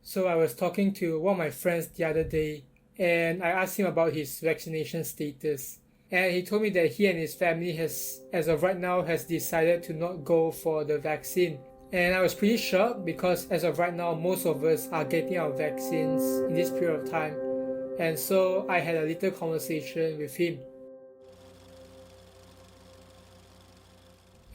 So I was talking to one of my friends the other day and I asked him about his vaccination status. And he told me that he and his family as of right now, has decided to not go for the vaccine. And I was pretty shocked because as of right now, most of us are getting our vaccines in this period of time. And so I had a little conversation with him.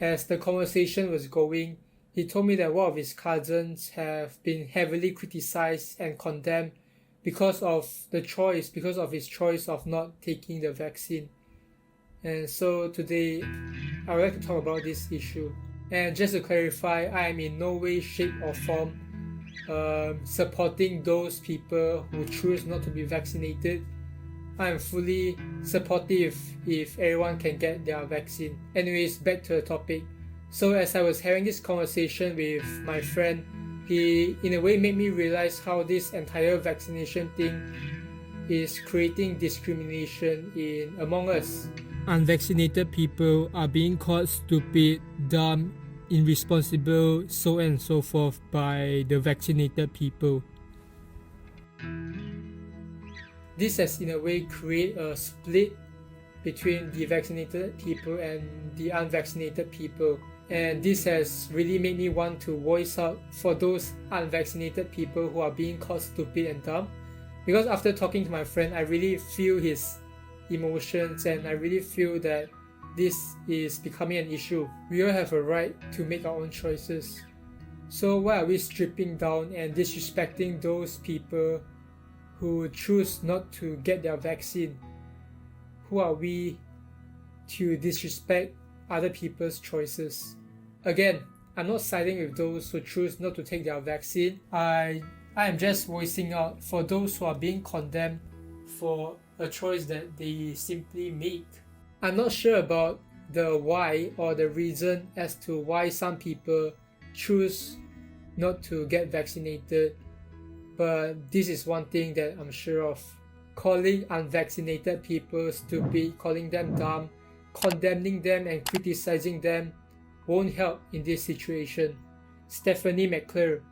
As the conversation was going, he told me that one of his cousins have been heavily criticized and condemned because of his choice of not taking the vaccine. And so today, I would like to talk about this issue. And just to clarify, I am in no way, shape or form supporting those people who choose not to be vaccinated. I am fully supportive if everyone can get their vaccine. Anyways, back to the topic. So as I was having this conversation with my friend, he in a way made me realize how this entire vaccination thing is creating discrimination among us. Unvaccinated people are being called stupid, dumb, irresponsible, so on and so forth by the vaccinated people. This has in a way created a split between the vaccinated people and the unvaccinated people. And this has really made me want to voice out for those unvaccinated people who are being called stupid and dumb. Because after talking to my friend, I really feel his emotions and I really feel that this is becoming an issue. We all have a right to make our own choices. So why are we stripping down and disrespecting those people who choose not to get their vaccine? Who are we to disrespect other people's choices? Again, I'm not siding with those who choose not to take their vaccine. I am just voicing out for those who are being condemned for a choice that they simply made. I'm not sure about the why or the reason as to why some people choose not to get vaccinated, but this is one thing that I'm sure of. Calling unvaccinated people stupid, calling them dumb, condemning them and criticizing them won't help in this situation. Stephanie McClure,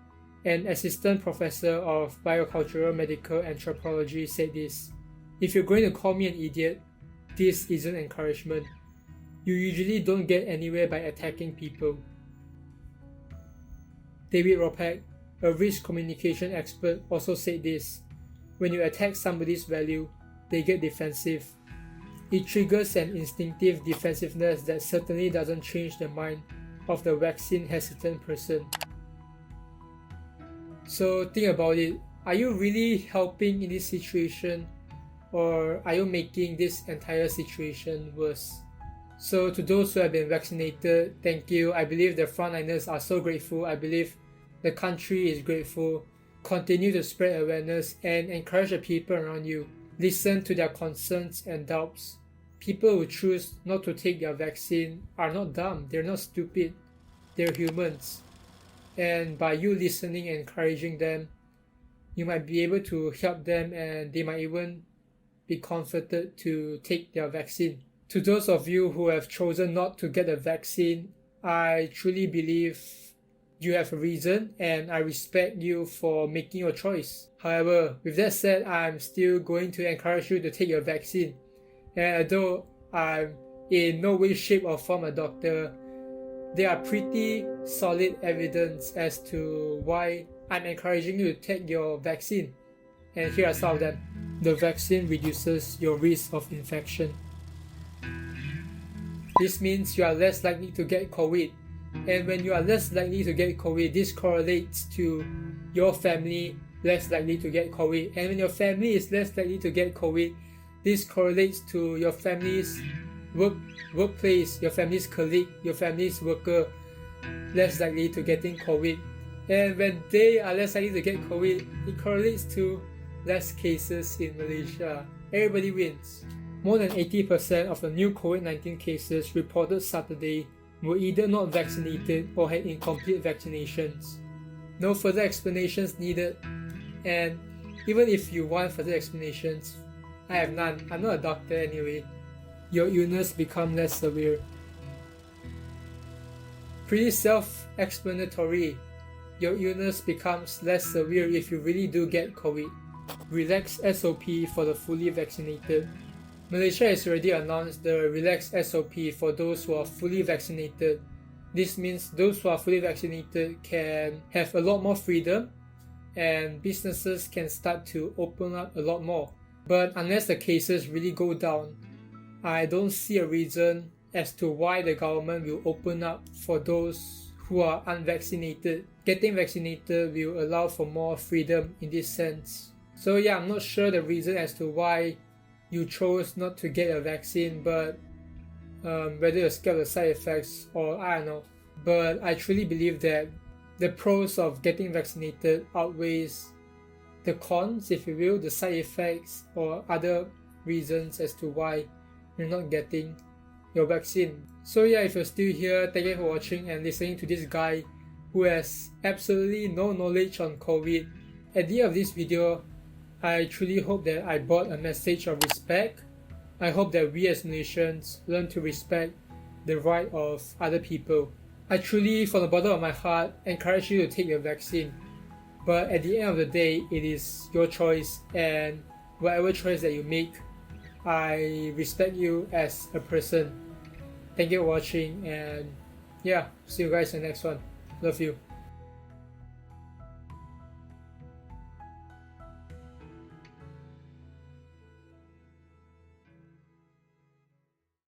an assistant professor of biocultural medical anthropology, said this: "If you're going to call me an idiot, this isn't encouragement. You usually don't get anywhere by attacking people." David Ropak, a risk communication expert, also said this: "When you attack somebody's value, they get defensive. It triggers an instinctive defensiveness that certainly doesn't change the mind of the vaccine hesitant person." So think about it. Are you really helping in this situation, or are you making this entire situation worse? So to those who have been vaccinated, thank you. I believe the frontliners are so grateful. I believe the country is grateful. Continue to spread awareness and encourage the people around you. Listen to their concerns and doubts. People who choose not to take their vaccine are not dumb. They're not stupid. They're humans. And by you listening and encouraging them, you might be able to help them, and they might even be comforted to take their vaccine. To those of you who have chosen not to get the vaccine, I truly believe you have a reason and I respect you for making your choice. However, with that said, I'm still going to encourage you to take your vaccine. And although I'm in no way, shape or form a doctor, there are pretty solid evidence as to why I'm encouraging you to take your vaccine. And here are some of them. The vaccine reduces your risk of infection. This means you are less likely to get COVID. And when you are less likely to get COVID, this correlates to your family less likely to get COVID. And when your family is less likely to get COVID, this correlates to your family's workplace, your family's colleague, your family's worker less likely to getting COVID. And when they are less likely to get COVID, it correlates to less cases in Malaysia. Everybody wins. More than 80% of the new COVID-19 cases reported Saturday were either not vaccinated or had incomplete vaccinations. No further explanations needed, and even if you want further explanations, I have none. I'm not a doctor anyway. Your illness become less severe. Pretty self-explanatory. your illness becomes less severe if you really do get COVID. Relaxed SOP for the fully vaccinated. Malaysia has already announced the relaxed SOP for those who are fully vaccinated. This means those who are fully vaccinated can have a lot more freedom and businesses can start to open up a lot more. But unless the cases really go down, I don't see a reason as to why the government will open up for those who are unvaccinated. Getting vaccinated will allow for more freedom in this sense. So yeah, I'm not sure the reason as to why you chose not to get a vaccine, but whether you're scared of the side effects or I don't know. But I truly believe that the pros of getting vaccinated outweighs the cons, if you will, the side effects or other reasons as to why you're not getting your vaccine. So yeah, if you're still here, thank you for watching and listening to this guy who has absolutely no knowledge on COVID. At the end of this video, I truly hope that I brought a message of respect. I hope that we as Malaysians learn to respect the right of other people. I truly, from the bottom of my heart, encourage you to take your vaccine. But at the end of the day, it is your choice, and whatever choice that you make, I respect you as a person. Thank you for watching, and yeah, see you guys in the next one. Love you.